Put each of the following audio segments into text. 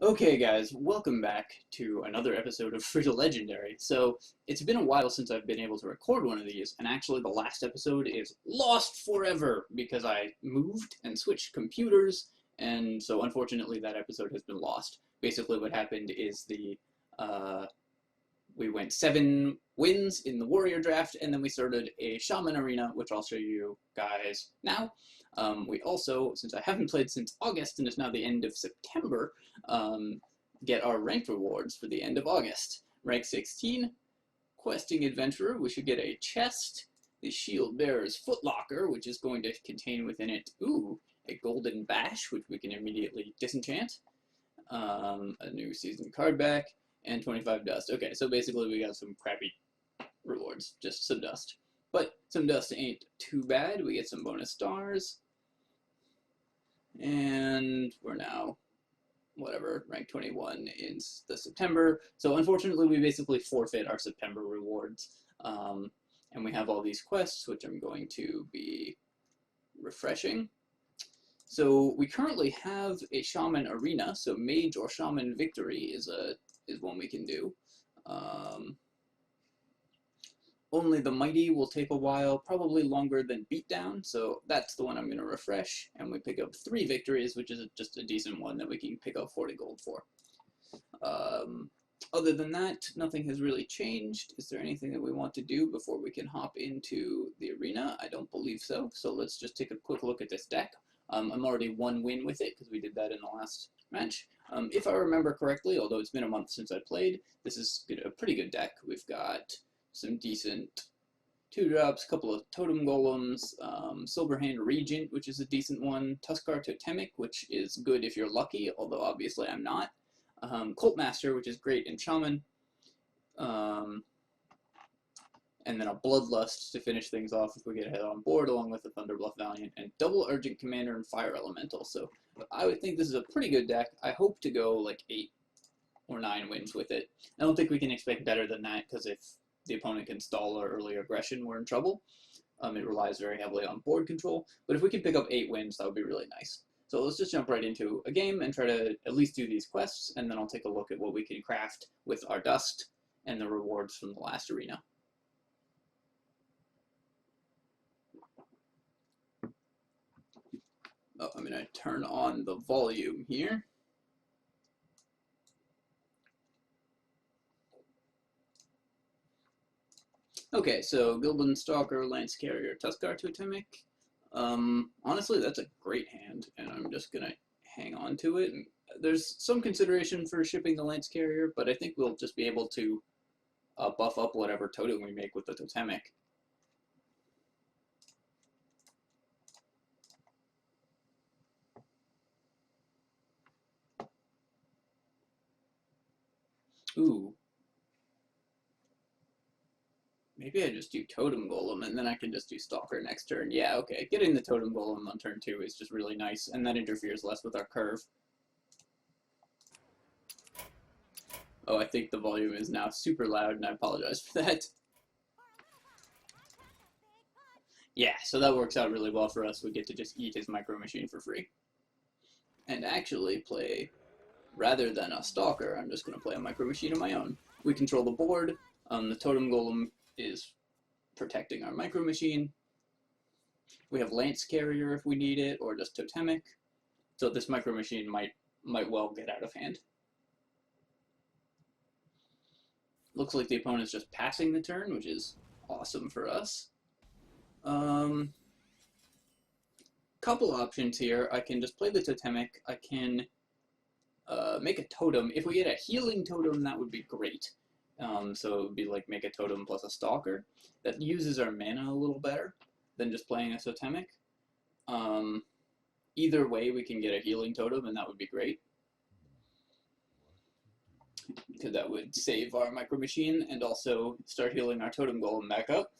Okay guys, welcome back to another episode of Free to Legendary. So, it's been a while since I've been able to record one of these, and actually the last episode is lost forever because I moved and switched computers, and so unfortunately that episode has been lost. Basically what happened is we went 7 wins in the Warrior draft, and then we started a Shaman arena, which I'll show you guys now. We also, since I haven't played since August, and it's now the end of September, get our rank rewards for the end of August. Rank 16, Questing Adventurer, we should get a chest, the Shield Bearer's Footlocker, which is going to contain within it, a Golden Bash, which we can immediately disenchant, a new season card back, and 25 dust. Okay, so basically we got some crappy rewards, just some dust. But some dust ain't too bad. We get some bonus stars. And we're now, whatever, rank 21 in the September. So unfortunately we basically forfeit our September rewards. And we have all these quests, which I'm going to be refreshing. So we currently have a Shaman arena, so Mage or Shaman Victory is one we can do. Only the Mighty will take a while, probably longer than Beatdown, so that's the one I'm going to refresh, and we pick up 3 victories, which is just a decent one that we can pick up 40 gold for. Other than that, nothing has really changed. Is there anything that we want to do before we can hop into the arena? I don't believe so, so let's just take a quick look at this deck. I'm already 1 win with it, because we did that in the last match. If I remember correctly, although it's been a month since I played, this is a pretty good deck. We've got some decent 2-drops, couple of Totem Golems, Silverhand Regent, which is a decent one, Tuskar Totemic, which is good if you're lucky, although obviously I'm not, Cult Master, which is great in Shaman, and then a Bloodlust to finish things off if we get ahead on board, along with the Thunderbluff Valiant, and double Urgent Commander and Fire Elemental. So I would think this is a pretty good deck. I hope to go like 8 or 9 wins with it. I don't think we can expect better than that, because if the opponent can stall our early aggression, we're in trouble. It relies very heavily on board control, but if we can pick up 8 wins, that would be really nice. So let's just jump right into a game and try to at least do these quests, and then I'll take a look at what we can craft with our dust and the rewards from the last arena. Oh, I'm going to turn on the volume here. Okay, so Gildan Stalker, Lance Carrier, Tuskar Totemic. Honestly, that's a great hand, and I'm just going to hang on to it. There's some consideration for shipping the Lance Carrier, but I think we'll just be able to buff up whatever totem we make with the Totemic. Ooh. Maybe I just do Totem Golem, and then I can just do Stalker next turn. Yeah, okay. Getting the Totem Golem on turn 2 is just really nice, and that interferes less with our curve. Oh, I think the volume is now super loud, and I apologize for that. Yeah, so that works out really well for us. We get to just eat his Micro Machine for free. And actually play, rather than a Stalker, I'm just going to play a Micro Machine of my own. We control the board. The Totem Golem is protecting our Micro Machine. We have Lance Carrier if we need it, or just Totemic. So this Micro Machine might well get out of hand. Looks like the opponent's just passing the turn, which is awesome for us. Couple options here. I can just play the Totemic. I can make a totem. If we get a healing totem, that would be great. So it would be like make a totem plus a Stalker. That uses our mana a little better than just playing a Totemic. Either way, we can get a healing totem, and that would be great. Because that would save our Micro Machine and also start healing our Totem Golem back up.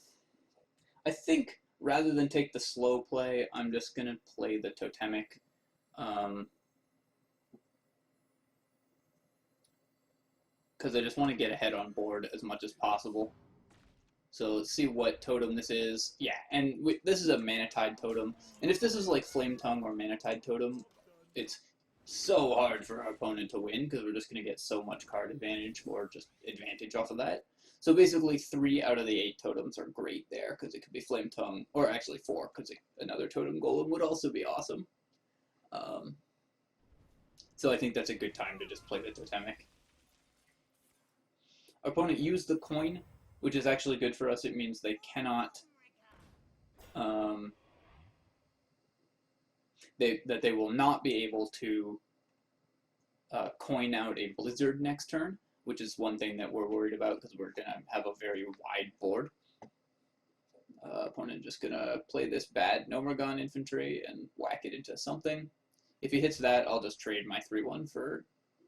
I think rather than take the slow play, I'm just going to play the Totemic. Because I just want to get ahead on board as much as possible. So let's see what totem this is. Yeah, and this is a Manatide totem. And if this is like Flame Tongue or Manatide totem, it's so hard for our opponent to win because we're just going to get so much card advantage or just advantage off of that. So basically 3 out of the 8 totems are great there because it could be Flame Tongue, or actually 4 because another Totem Golem would also be awesome. Um, so I think that's a good time to just play the Totemic. Our opponent used the coin, which is actually good for us. It means they cannot... that they will not be able to coin out a Blizzard next turn, which is one thing that we're worried about because we're going to have a very wide board. Opponent just going to play this bad Nomergon infantry and whack it into something. If he hits that, I'll just trade my 3-1 for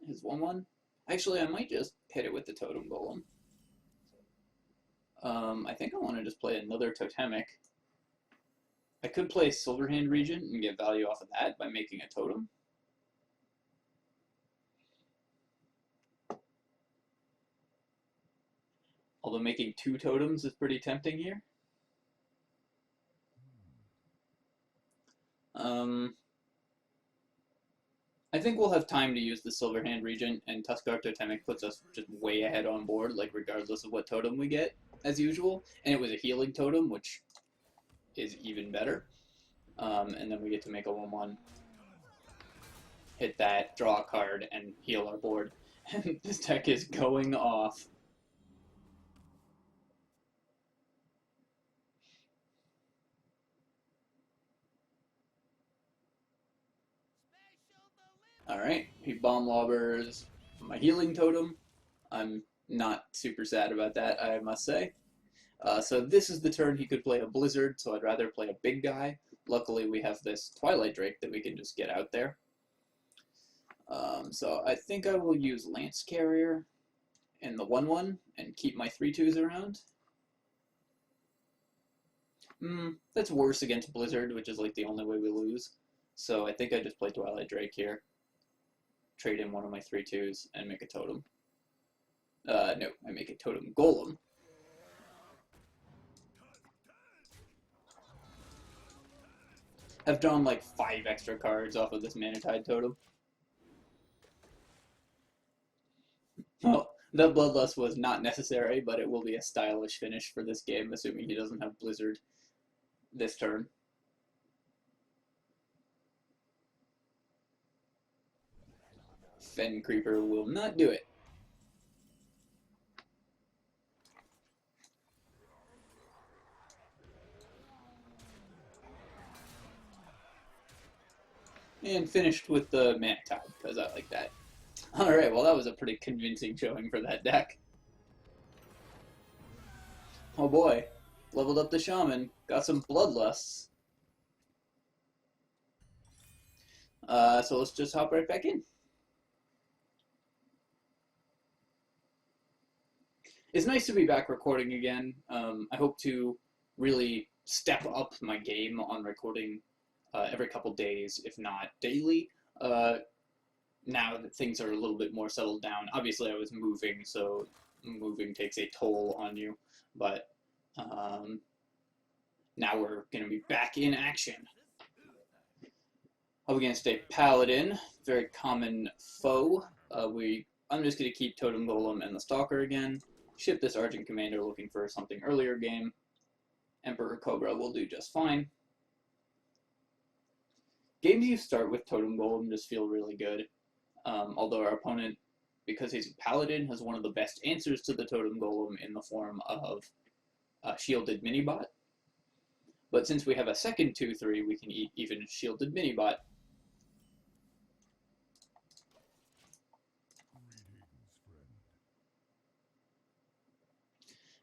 his 1-1. Actually, I might just hit it with the Totem Golem. I think I want to just play another Totemic. I could play Silverhand Regent and get value off of that by making a totem. Although making 2 totems is pretty tempting here. I think we'll have time to use the Silverhand Regent, and Tuskar Totemic puts us just way ahead on board, like regardless of what totem we get, as usual. And it was a healing totem, which is even better. And then we get to make a 1-1, hit that, draw a card, and heal our board. And this deck is going off. Alright, he bomb lobbers my healing totem. I'm not super sad about that, I must say. So this is the turn he could play a Blizzard, so I'd rather play a big guy. Luckily we have this Twilight Drake that we can just get out there. So I think I will use Lance Carrier in the 1-1 and keep my 3-2s around. That's worse against Blizzard, which is like the only way we lose. So I think I just play Twilight Drake here. Trade in one of my 3-2s and make a totem. No, I make a Totem Golem. I've drawn like 5 extra cards off of this Manatide totem. Well, the Bloodlust was not necessary, but it will be a stylish finish for this game, assuming he doesn't have Blizzard this turn. Fen Creeper will not do it. And finished with the Manatide, because I like that. Alright, well that was a pretty convincing showing for that deck. Oh boy, leveled up the Shaman, got some Bloodlusts. So let's just hop right back in. It's nice to be back recording again. I hope to really step up my game on recording every couple days, if not daily. Now that things are a little bit more settled down. Obviously I was moving, so moving takes a toll on you, but now we're going to be back in action. Up against a Paladin, very common foe. I'm just going to keep Totem Golem and the Stalker again. Ship this Argent Commander looking for something earlier game. Emperor Cobra will do just fine. Games you start with Totem Golem just feel really good. Although our opponent, because he's a Paladin, has one of the best answers to the Totem Golem in the form of Shielded Minibot. But since we have a second 2-3, we can eat even Shielded Minibot.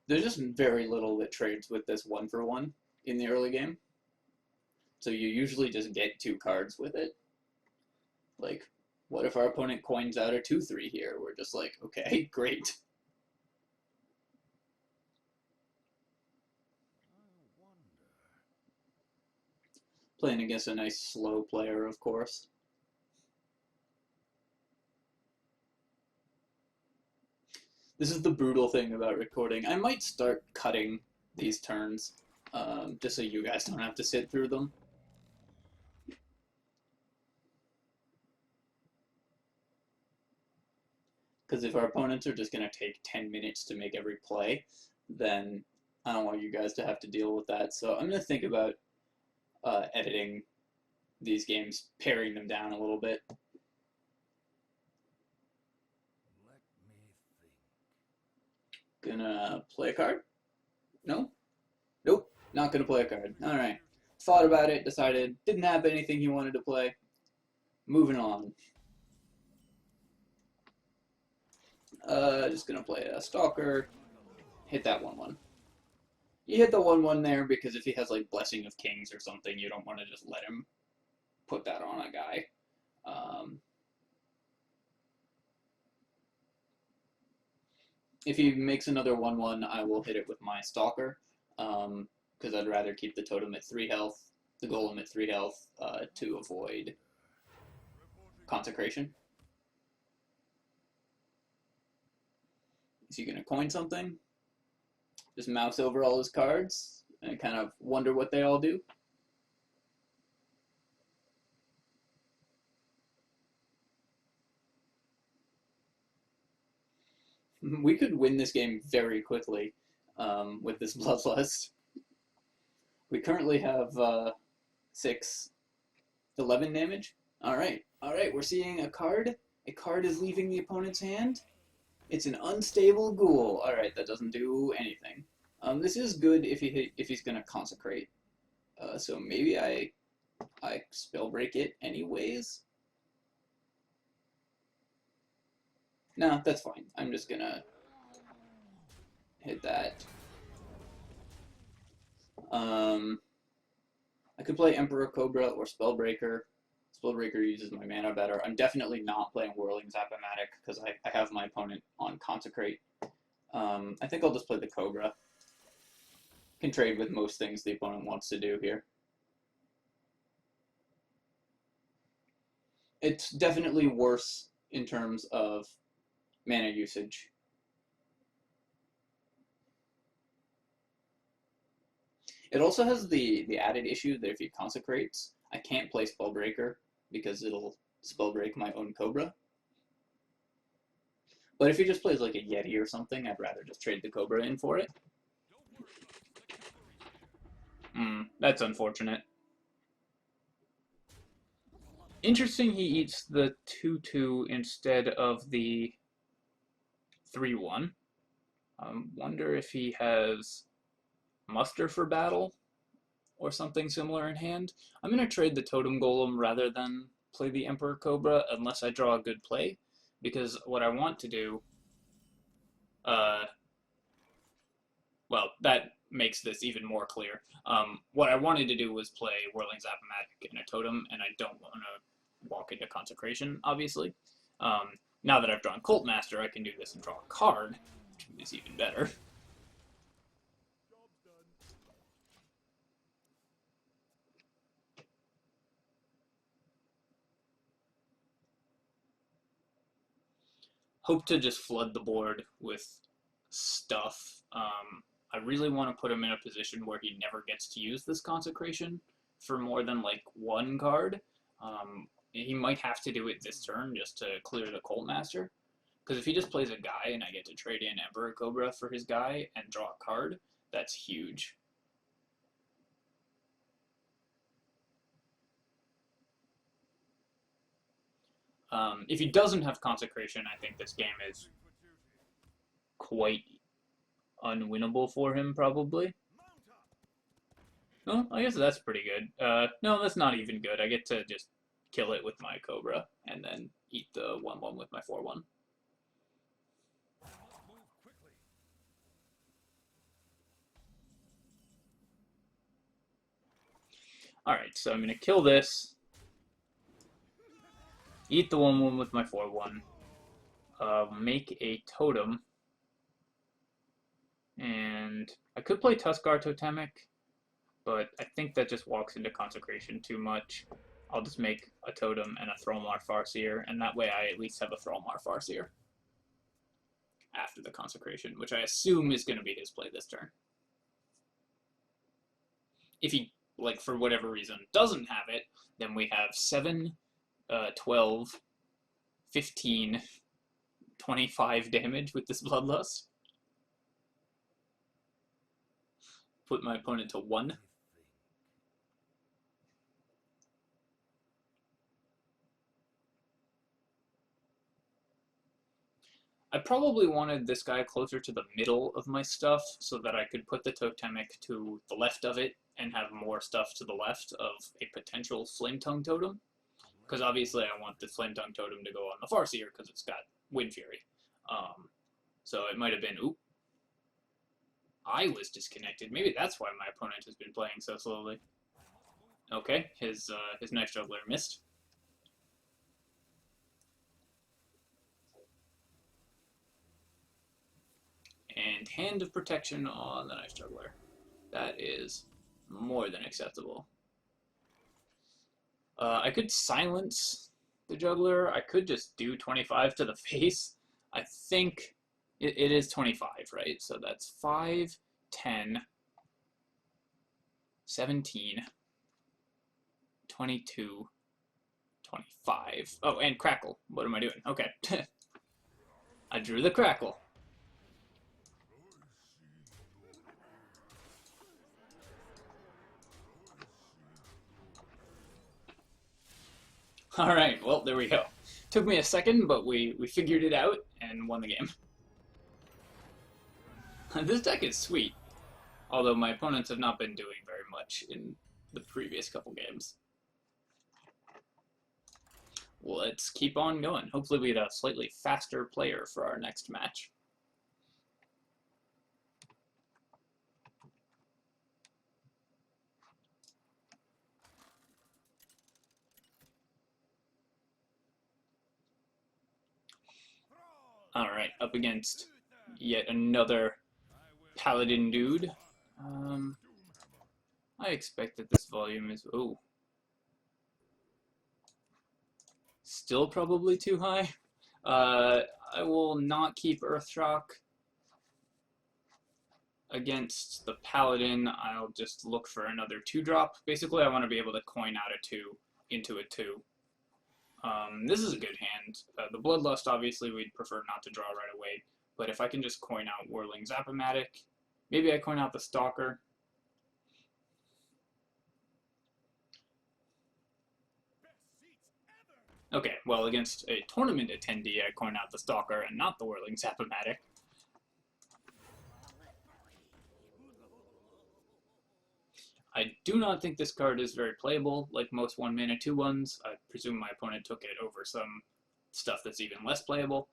There's just very little that trades with this 1-for-1 in the early game. So you usually just get 2 cards with it. Like, what if our opponent coins out a 2-3 here? We're just like, okay, great. Playing against a nice slow player, of course. This is the brutal thing about recording. I might start cutting these turns, just so you guys don't have to sit through them. Because if our opponents are just going to take 10 minutes to make every play, then I don't want you guys to have to deal with that. So I'm going to think about editing these games, paring them down a little bit. Gonna play a card? No? Nope, not gonna play a card. Alright. Thought about it, decided, didn't have anything he wanted to play. Moving on. Just gonna play a Stalker. Hit that 1/1. You hit the 1/1 there because if he has like Blessing of Kings or something, you don't want to just let him put that on a guy. If he makes another 1/1, I will hit it with my Stalker, because I'd rather keep the totem at 3 health, the golem at 3 health, to avoid consecration. Is he going to coin something? Just mouse over all his cards and kind of wonder what they all do. We could win this game very quickly with this Bloodlust. We currently have 11 damage. Alright, we're seeing a card. A card is leaving the opponent's hand. It's an unstable ghoul. Alright, that doesn't do anything. This is good if he's going to consecrate. So maybe I spellbreak it anyways. No, that's fine. I'm just gonna hit that. I could play Emperor Cobra or Spellbreaker. Spellbreaker uses my mana better. I'm definitely not playing Whirling Zap-O-Matic because I have my opponent on Consecrate. I think I'll just play the Cobra. Can trade with most things the opponent wants to do here. It's definitely worse in terms of mana usage. It also has the added issue that if he consecrates, I can't play Spellbreaker because it'll spellbreak my own Cobra. But if he just plays like a Yeti or something, I'd rather just trade the Cobra in for it. That's unfortunate. Interesting he eats the 2/2 instead of the 3/1. Wonder if he has Muster for Battle or something similar in hand. I'm going to trade the Totem Golem rather than play the Emperor Cobra unless I draw a good play, because what I want to do, well, that makes this even more clear. What I wanted to do was play Whirling Zap-O-Matic and a Totem, and I don't want to walk into Consecration, obviously. Now that I've drawn Cult Master, I can do this and draw a card, which is even better. Hope to just flood the board with stuff. I really want to put him in a position where he never gets to use this Consecration for more than like one card. He might have to do it this turn just to clear the Cult Master. Because if he just plays a guy and I get to trade in Emperor Cobra for his guy and draw a card, that's huge. If he doesn't have Consecration, I think this game is quite unwinnable for him, probably. Well, I guess that's pretty good. No, that's not even good. I get to just kill it with my Cobra and then eat the 1/1 with my 4/1. Alright, so I'm going to kill this, eat the 1/1 with my 4/1, make a Totem, and I could play Tuskar Totemic, but I think that just walks into Consecration too much. I'll just make a Totem and a Thrallmar Farseer, and that way I at least have a Thrallmar Farseer after the Consecration, which I assume is going to be his play this turn. If he, like, for whatever reason, doesn't have it, then we have 7, 12, 15, 25 damage with this Bloodlust. Put my opponent to 1. I probably wanted this guy closer to the middle of my stuff so that I could put the Totemic to the left of it and have more stuff to the left of a potential Flame Tongue Totem. Because obviously I want the Flame Tongue Totem to go on the Farseer because it's got Wind Fury. So it might have been, oop, I was disconnected. Maybe that's why my opponent has been playing so slowly. Okay, his Knife Juggler missed. And Hand of Protection on the Knife Juggler. That is more than acceptable. I could silence the Juggler. I could just do 25 to the face. I think it is 25, right? So that's 5, 10, 17, 22, 25. Oh, and Crackle. What am I doing? Okay. I drew the Crackle. Alright, well, there we go. Took me a second, but we figured it out and won the game. This deck is sweet, although my opponents have not been doing very much in the previous couple games. Let's keep on going. Hopefully we get a slightly faster player for our next match. Alright, up against yet another paladin dude. I expect that this volume is... oh. Still probably too high. I will not keep Earthshock. Against the paladin, I'll just look for another 2-drop. Basically, I want to be able to coin out a 2 into a 2. This is a good hand. The Bloodlust, obviously, we'd prefer not to draw right away. But if I can just coin out Whirling Zap-O-Matic, maybe I coin out the Stalker. Okay, well, against a tournament attendee, I coin out the Stalker and not the Whirling Zap-O-Matic. I do not think this card is very playable, like most 1-mana 2/1s. I presume my opponent took it over some stuff that's even less playable.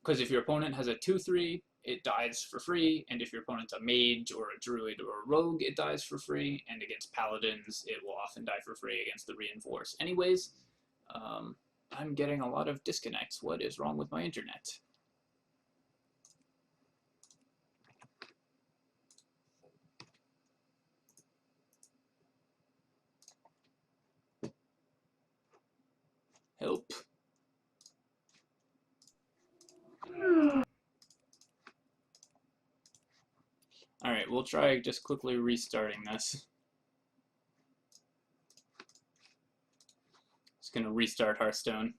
Because if your opponent has a 2/3, it dies for free, and if your opponent's a mage or a druid or a rogue, it dies for free, and against paladins, it will often die for free against the reinforce anyways. I'm getting a lot of disconnects. What is wrong with my internet? Help. Alright, we'll try just quickly restarting this. Just gonna restart Hearthstone.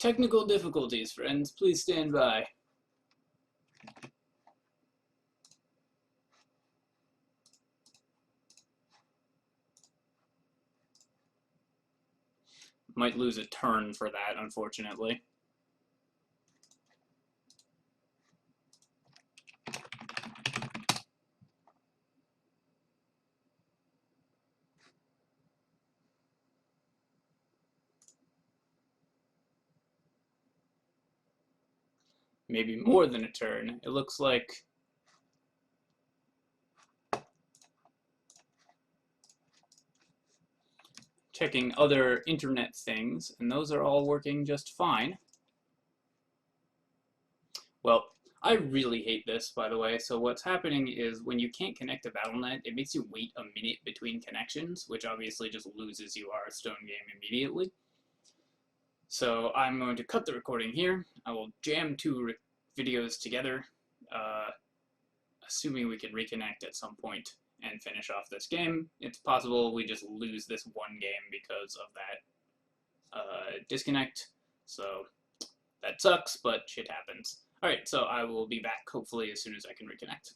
Technical difficulties, friends. Please stand by. Might lose a turn for that, unfortunately. Maybe more than a turn. It looks like checking other internet things, and those are all working just fine. Well, I really hate this, by the way. So what's happening is when you can't connect to Battle.net, it makes you wait a minute between connections, which obviously just loses you our Hearthstone game immediately. So I'm going to cut the recording here. I will jam 2 videos together, assuming we can reconnect at some point and finish off this game. It's possible we just lose this one game because of that disconnect. So that sucks, but shit happens. Alright, so I will be back hopefully as soon as I can reconnect.